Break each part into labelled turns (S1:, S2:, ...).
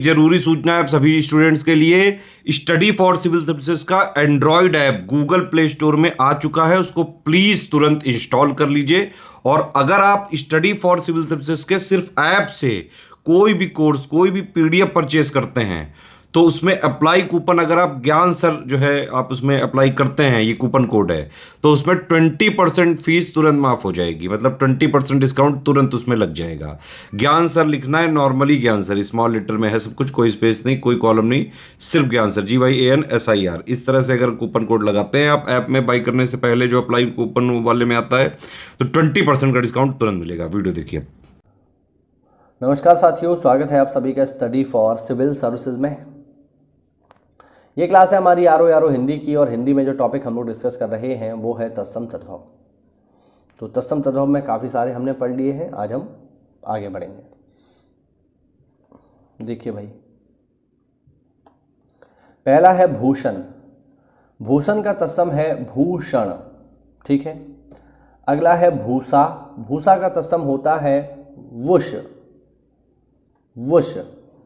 S1: जरूरी सूचना है आप सभी स्टूडेंट्स के लिए। स्टडी फॉर सिविल सर्विसेज का Android app Google play store में आ चुका है, उसको प्लीज तुरंत इंस्टॉल कर लीजिए। और अगर आप स्टडी फॉर सिविल सर्विसेज के सिर्फ ऐप से कोई भी कोर्स, कोई भी पीडीएफ परचेस करते हैं तो उसमें अप्लाई कूपन, अगर आप ज्ञान सर जो है आप उसमें अप्लाई करते हैं, ये कूपन कोड है, तो उसमें 20% फीस तुरंत माफ हो जाएगी। मतलब 20% डिस्काउंट तुरंत उसमें लग जाएगा। ज्ञान सर लिखना है, नॉर्मली ज्ञान सर स्मॉल लेटर में है सब कुछ, कोई स्पेस नहीं, कोई कॉलम नहीं, सिर्फ ज्ञान सर, GYANSIR। इस तरह से अगर कूपन कोड लगाते हैं आप ऐप में बाई करने से पहले, जो अप्लाई कूपन वाले में आता है, तो 20% का डिस्काउंट तुरंत मिलेगा। वीडियो देखिए।
S2: नमस्कार साथियों, स्वागत है आप सभी का स्टडी फॉर सिविल सर्विसेज में। ये क्लास है हमारी आरो हिंदी की, और हिंदी में जो टॉपिक हम लोग डिस्कस कर रहे हैं वो है तत्सम तद्भव। तो तत्सम तद्भव में काफ़ी सारे हमने पढ़ लिए हैं, आज हम आगे बढ़ेंगे। देखिए भाई, पहला है भूषण। भूषण का तत्सम है भूषण, ठीक है। अगला है भूसा। भूसा का तत्सम होता है वुष, वुष,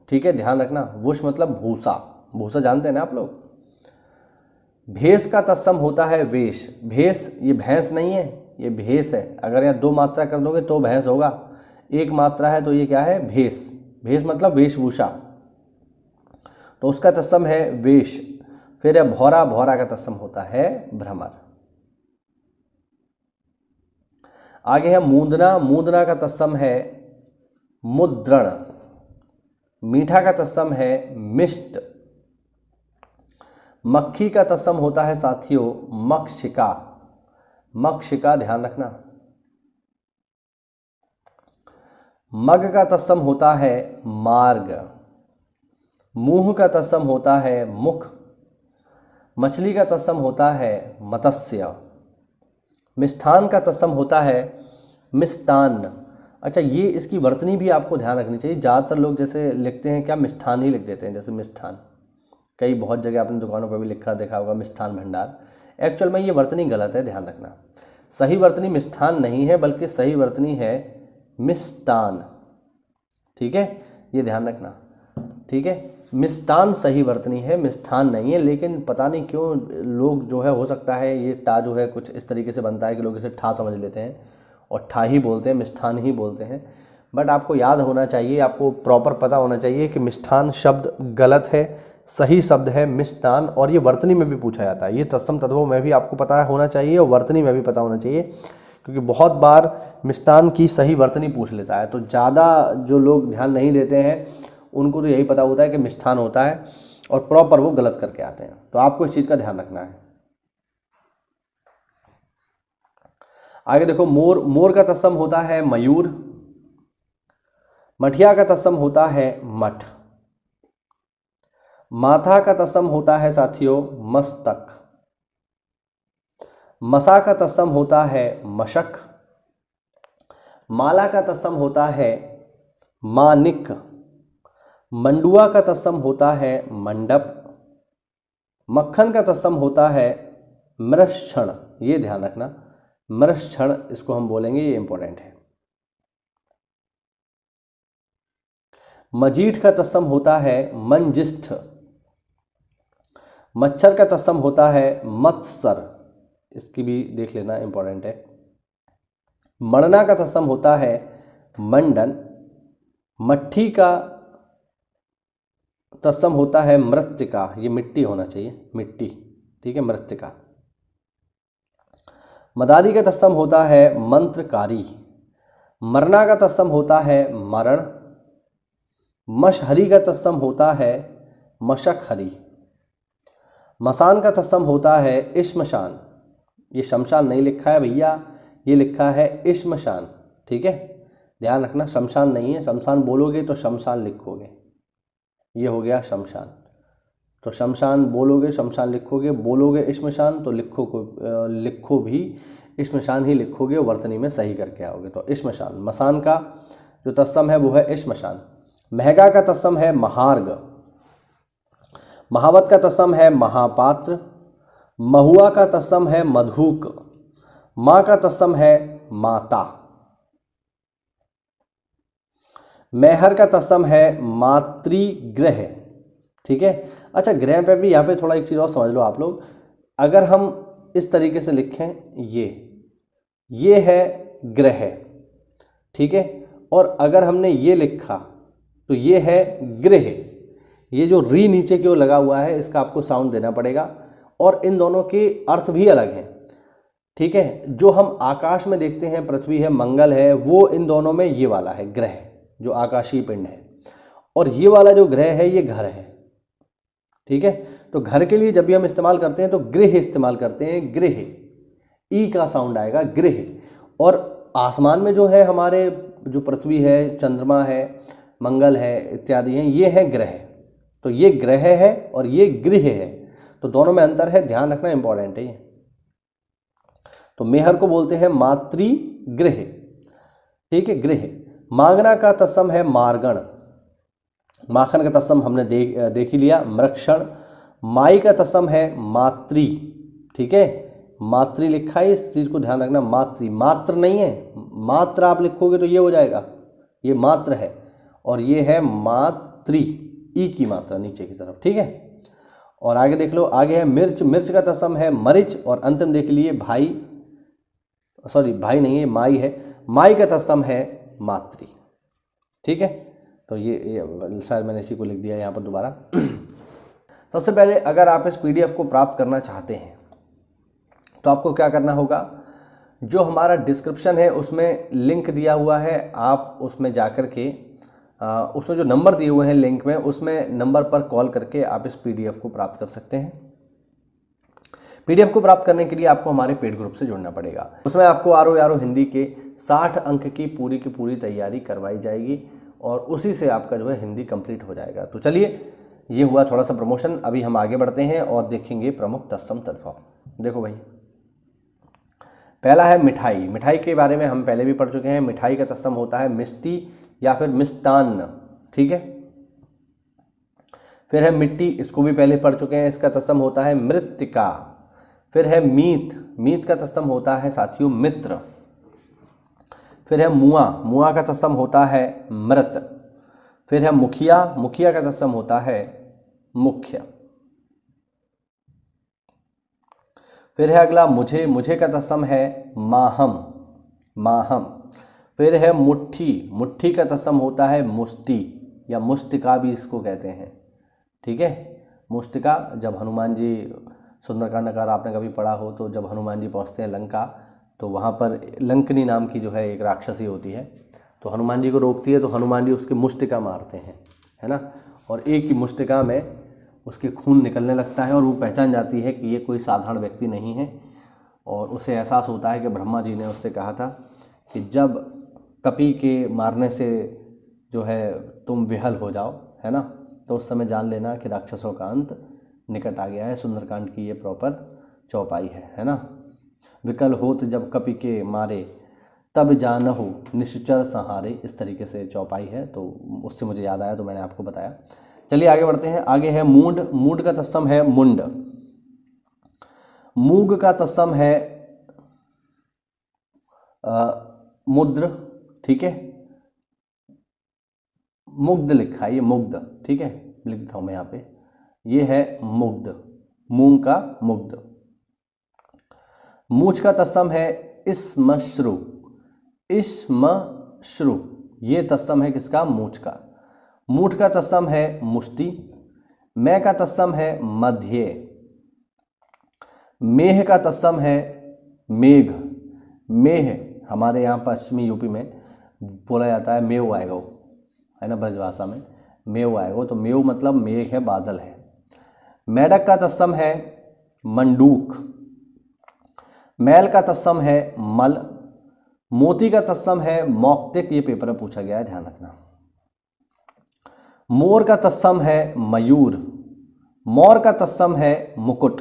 S2: ठीक है, ध्यान रखना, वुष मतलब भूसा। भूसा जानते हैं ना आप लोग। भेष का तत्सम होता है वेश। भेष, ये भैंस नहीं है, ये भेष है। अगर यहाँ दो मात्रा कर दोगे तो भैंस होगा, एक मात्रा है तो ये क्या है, भेष। भेष मतलब वेशभूषा, तो उसका तत्सम है वेश। फिर है भौरा। भौरा का तत्सम होता है भ्रमर। आगे है मूंदना। मूंदना का तत्सम है मुद्रण। मीठा का तत्सम है मिष्ट। मक्खी का तत्सम होता है साथियों मक्षिका। मक्षिका, ध्यान रखना। मग का तत्सम होता है मार्ग। मुंह का तत्सम होता है मुख। मछली का तत्सम होता है मत्स्य। मिष्ठान का तत्सम होता है मिष्टान। अच्छा, ये इसकी वर्तनी भी आपको ध्यान रखनी चाहिए। ज़्यादातर लोग जैसे लिखते हैं क्या, मिष्ठान ही लिख देते हैं, जैसे मिष्ठान। कई बहुत जगह आपने दुकानों पर भी लिखा देखा होगा मिष्ठान भंडार। एक्चुअल में ये वर्तनी गलत है, ध्यान रखना। सही वर्तनी मिष्ठान नहीं है, बल्कि सही वर्तनी है मिष्टान, ठीक है, ये ध्यान रखना, ठीक है। मिष्टान सही वर्तनी है, मिष्ठान नहीं है। लेकिन पता नहीं क्यों लोग जो है, हो सकता है ये टा जो है कुछ इस तरीके से बनता है कि लोग इसे ठा समझ लेते हैं और ठा ही बोलते हैं, मिष्ठान ही बोलते हैं। बट आपको याद होना चाहिए, आपको प्रॉपर पता होना चाहिए कि मिष्ठान शब्द गलत है, सही शब्द है मिष्टान। और ये वर्तनी में भी पूछा जाता है। ये तत्सम तद्भव में भी आपको पता होना चाहिए और वर्तनी में भी पता होना चाहिए, क्योंकि बहुत बार मिष्टान की सही वर्तनी पूछ लेता है। तो ज़्यादा जो लोग ध्यान नहीं देते हैं उनको तो यही पता होता है कि मिष्ठान होता है, और प्रॉपर वो गलत करके आते हैं। तो आपको इस चीज़ का ध्यान रखना है। आगे देखो, मोर। मोर का तत्सम होता है मयूर। मठिया का तत्सम होता है मठ। माथा का तत्सम होता है साथियों मस्तक। मसा का तत्सम होता है मशक। माला का तत्सम होता है मानिक। मंडुआ का तत्सम होता है मंडप। मक्खन का तत्सम होता है मृक्षण, ये ध्यान रखना, मृक्षण इसको हम बोलेंगे, ये इंपॉर्टेंट है। मजीठ का तत्सम होता है मंजिष्ठ। मच्छर का तत्सम होता है मत्सर, इसकी भी देख लेना, इंपॉर्टेंट है। मणना का तत्सम होता है मंडन। मट्ठी का तत्सम होता है मृत्तिका, ये मिट्टी होना चाहिए, मिट्टी, ठीक है, मृत्तिका। मदारी का तत्सम होता है मंत्रकारी। मरना का तत्सम होता है मरण। मशहरी का तत्सम होता है मशकहरी। मसान का तत्सम होता है इश्मशान। ये शमशान नहीं लिखा है भैया, ये लिखा है इश्मशान, ठीक है, ध्यान रखना। शमशान नहीं है, शमशान बोलोगे तो शमशान लिखोगे, ये हो गया शमशान। तो शमशान बोलोगे, शमशान लिखोगे, बोलोगे इश्मशान तो लिखो भी इश्मशान ही लिखोगे, वर्तनी में सही करके आओगे। तो इश्मशान। मसान का जो तत्सम है वो है इश्मशान। महगा का तत्सम है महार्ग। महावत का तत्सम है महापात्र। महुआ का तत्सम है मधुक। माँ का तत्सम है माता। मेहर का तत्सम है मातृगृह। ठीक है। अच्छा, ग्रह पे भी यहाँ पे थोड़ा एक चीज़ और समझ लो आप लोग। अगर हम इस तरीके से लिखें, ये है ग्रह, ठीक है, और अगर हमने ये लिखा तो ये है गृह। ये जो री नीचे की ओर लगा हुआ है इसका आपको साउंड देना पड़ेगा, और इन दोनों के अर्थ भी अलग हैं। ठीक है। जो हम आकाश में देखते हैं, पृथ्वी है, मंगल है, वो इन दोनों में ये वाला है ग्रह, जो आकाशीय पिंड है, और ये वाला जो ग्रह है ये घर है। ठीक है। तो घर के लिए जब भी हम इस्तेमाल करते हैं तो गृह इस्तेमाल करते हैं, गृह, ई का साउंड आएगा, गृह। और आसमान में जो है हमारे, जो पृथ्वी है, चंद्रमा है, मंगल है इत्यादि हैं, ये है ग्रह। तो ये ग्रह है और ये गृह है, तो दोनों में अंतर है, ध्यान रखना इंपॉर्टेंट है ये। तो मेहर को बोलते हैं मातृगृह। ठीक है, गृह। मांगना का तत्सम है मार्गण। माखन का तत्सम हमने देख ही लिया, मृक्षण। माई का तत्सम है मातृ। ठीक है, मातृ लिखा है, इस चीज़ को ध्यान रखना, मातृ, मात्र नहीं है। मात्र आप लिखोगे तो ये हो जाएगा, ये मात्र है, और ये है मातृ, ई की मात्रा नीचे की तरफ। ठीक है। और आगे देख लो, आगे है मिर्च। मिर्च का तत्सम है मरिच, और अंतिम देख लिए भाई, सॉरी भाई नहीं है, माई है। माई का तत्सम है मातृ। ठीक है। तो ये शायद मैंने इसी को लिख दिया यहाँ पर दोबारा। सबसे पहले अगर आप इस पीडीएफ को प्राप्त करना चाहते हैं तो आपको क्या करना होगा, जो हमारा डिस्क्रिप्शन है उसमें लिंक दिया हुआ है, आप उसमें जाकर के उसमें जो नंबर दिए हुए हैं लिंक में, उसमें नंबर पर कॉल करके आप इस पीडीएफ को प्राप्त कर सकते हैं। पीडीएफ को प्राप्त करने के लिए आपको हमारे पेड ग्रुप से जुड़ना पड़ेगा। उसमें आपको आरो यारो हिंदी के 60 अंक की पूरी तैयारी करवाई जाएगी, और उसी से आपका जो है हिंदी कंप्लीट हो जाएगा। तो चलिए, ये हुआ थोड़ा सा प्रमोशन। अभी हम आगे बढ़ते हैं और देखेंगे प्रमुख तत्सम तद्भव। देखो भाई, पहला है मिठाई। मिठाई के बारे में हम पहले भी पढ़ चुके हैं। मिठाई का तत्सम होता है मिष्टी या फिर मिष्टान्न। ठीक है। फिर है मिट्टी, इसको भी पहले पढ़ चुके हैं, इसका तत्सम होता है मृत्तिका। फिर है मीत। मीत का तत्सम होता है साथियों मित्र। फिर है मुआ। मुआ का तत्सम होता है मृत। फिर है मुखिया। मुखिया का तत्सम होता है मुख्य। फिर है अगला मुझे। मुझे का तत्सम है माहम। माहम। फिर है मुट्ठी। मुट्ठी का तत्सम होता है मुष्टि, या मुष्टिका भी इसको कहते हैं। ठीक है। मुष्टिका, जब हनुमान जी, सुंदरकांड अगर आपने कभी पढ़ा हो तो जब हनुमान जी पहुंचते हैं लंका, तो वहाँ पर लंकनी नाम की जो है एक राक्षसी होती है, तो हनुमान जी को रोकती है, तो हनुमान जी उसकी मुष्टिका मारते हैं, है ना, और एक की मुष्टिका में उसके खून निकलने लगता है, और वो पहचान जाती है कि ये कोई साधारण व्यक्ति नहीं है, और उसे एहसास होता है कि ब्रह्मा जी ने उससे कहा था कि जब कपि के मारने से जो है तुम विहल हो जाओ, है ना, तो उस समय जान लेना कि राक्षसों का अंत निकट आ गया है। सुंदरकांड की ये प्रॉपर चौपाई है ना। विकल होत जब कपि के मारे, तब जानहु निश्चर संहारे, इस तरीके से चौपाई है, तो उससे मुझे याद आया तो मैंने आपको बताया। चलिए आगे बढ़ते हैं। आगे है मूड। मूड का तत्सम है मुंड। मूग का तत्सम है मुद्र। ठीक है। मुग्ध लिखा है, ये मुग्ध। ठीक है, लिखता हूं मैं यहाँ पे, ये है मुग्ध, मूंग का मुग्ध। मूछ का तत्सम है इस्मश्रु। इस्मश्रु, ये तत्सम है किसका, मूछ का। मूठ का तत्सम है मुष्टि। मैं का तत्सम है मध्य। मेह का तत्सम है मेघ। मेह हमारे यहाँ पश्चिमी यूपी में बोला जाता है, मेव आएगा वो, है ना, ब्रजभाषा में मेव आएगा, तो मेव मतलब मेघ है, बादल है। मेढक का तत्सम है मंडूक। मैल का तत्सम है मल। मोती का तत्सम है मौक्तिक, ये पेपर में पूछा गया है, ध्यान रखना। मोर का तत्सम है मयूर। मोर का तत्सम है मुकुट।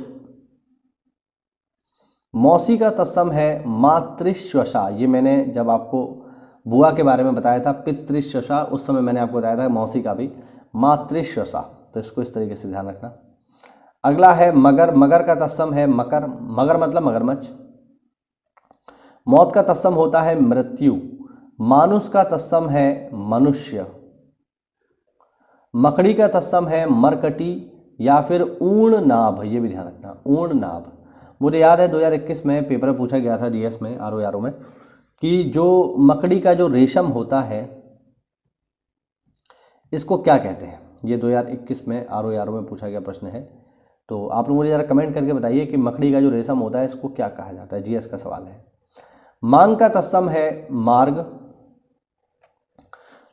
S2: मौसी का तत्सम है मातृश्वसा। ये मैंने जब आपको बुआ के बारे में बताया था, पितृश्वसा, उस समय मैंने आपको बताया था मौसी का भी मातृश्वसा, तो इसको इस तरीके से ध्यान रखना। अगला है मगर। मगर का तत्सम है मकर। मगर मतलब मगरमच्छ। मौत का तत्सम होता है मृत्यु। मानुष का तत्सम है मनुष्य। मकड़ी का तत्सम है मरकटी या फिर ऊर्ण नाभ, ये भी ध्यान रखना, ऊर्ण नाभ। मुझे याद है 2021 में पेपर में पूछा गया था जीएस में, आरओ में, कि जो मकड़ी का जो रेशम होता है इसको क्या कहते हैं। ये 2021 में आरओ में पूछा गया प्रश्न है। तो आप लोग मुझे ज़रा कमेंट करके बताइए कि मकड़ी का जो रेशम होता है इसको क्या कहा जाता है, जीएस का सवाल है। मांग का तत्सम है मार्ग,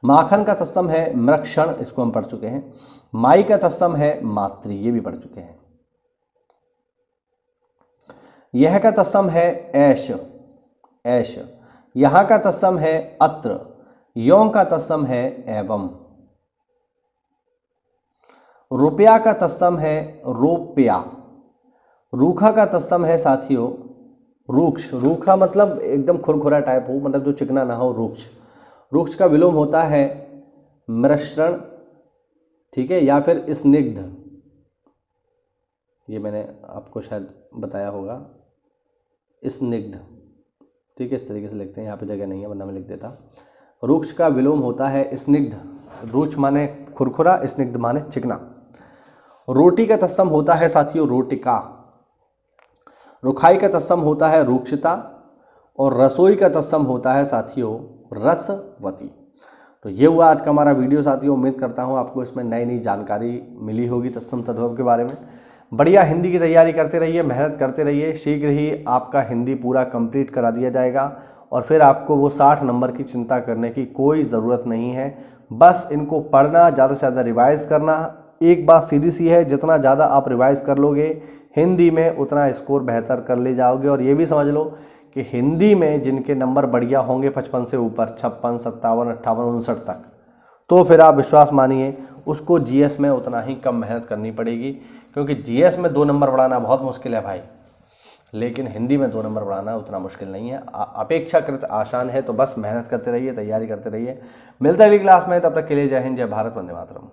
S2: माखन का तत्सम है मृक्षण, इसको हम पढ़ चुके हैं। माई का तत्सम है मातृ, ये भी पढ़ चुके हैं। यह का तत्सम है ऐश, ऐश। यहाँ का तत्सम है अत्र, यों का तत्सम है एवं। रुपया का तत्सम है रोप्या, रूखा का तत्सम है साथियों रूक्ष। रूखा मतलब एकदम खुरखुरा टाइप हो, मतलब जो चिकना ना हो, रूक्ष। रूक्ष का विलोम होता है मृषण, ठीक है, या फिर स्निग्ध, ये मैंने आपको शायद बताया होगा, स्निग्ध, ठीक है, इस तरीके से लिखते हैं, यहाँ पे जगह नहीं है वरना मैं लिख देता। रूक्ष का विलोम होता है स्निग्ध, रूक्ष माने खुरखुरा, स्निग्ध माने चिकना। रोटी का तत्सम होता है साथियों रोटिका, रुखाई का तत्सम होता है रूक्षता, और रसोई का तत्सम होता है साथियों रसवती। तो ये हुआ आज का हमारा वीडियो साथियों। उम्मीद करता हूँ आपको इसमें नई नई जानकारी मिली होगी तत्सम तद्भव के बारे में। बढ़िया हिंदी की तैयारी करते रहिए, मेहनत करते रहिए, शीघ्र ही आपका हिंदी पूरा कंप्लीट करा दिया जाएगा और फिर आपको वो 60 नंबर की चिंता करने की कोई ज़रूरत नहीं है। बस इनको पढ़ना, ज़्यादा से ज़्यादा रिवाइज़ करना। एक बात सीधी सी है, जितना ज़्यादा आप रिवाइज़ कर लोगे हिंदी में उतना स्कोर बेहतर कर ले जाओगे। और ये भी समझ लो कि हिंदी में जिनके नंबर बढ़िया होंगे 55 से ऊपर, 56, 57, 58, 59 तक, तो फिर आप विश्वास मानिए उसको जीएस में उतना ही कम मेहनत करनी पड़ेगी, क्योंकि जीएस में 2 नंबर बढ़ाना बहुत मुश्किल है भाई, लेकिन हिंदी में 2 नंबर बढ़ाना उतना मुश्किल नहीं है, अपेक्षाकृत आसान है। तो बस मेहनत करते रहिए, तैयारी करते रहिए। मिलते हैं अगली क्लास में, तब तक के लिए जय हिंद, जय भारत, वंदे मातरम।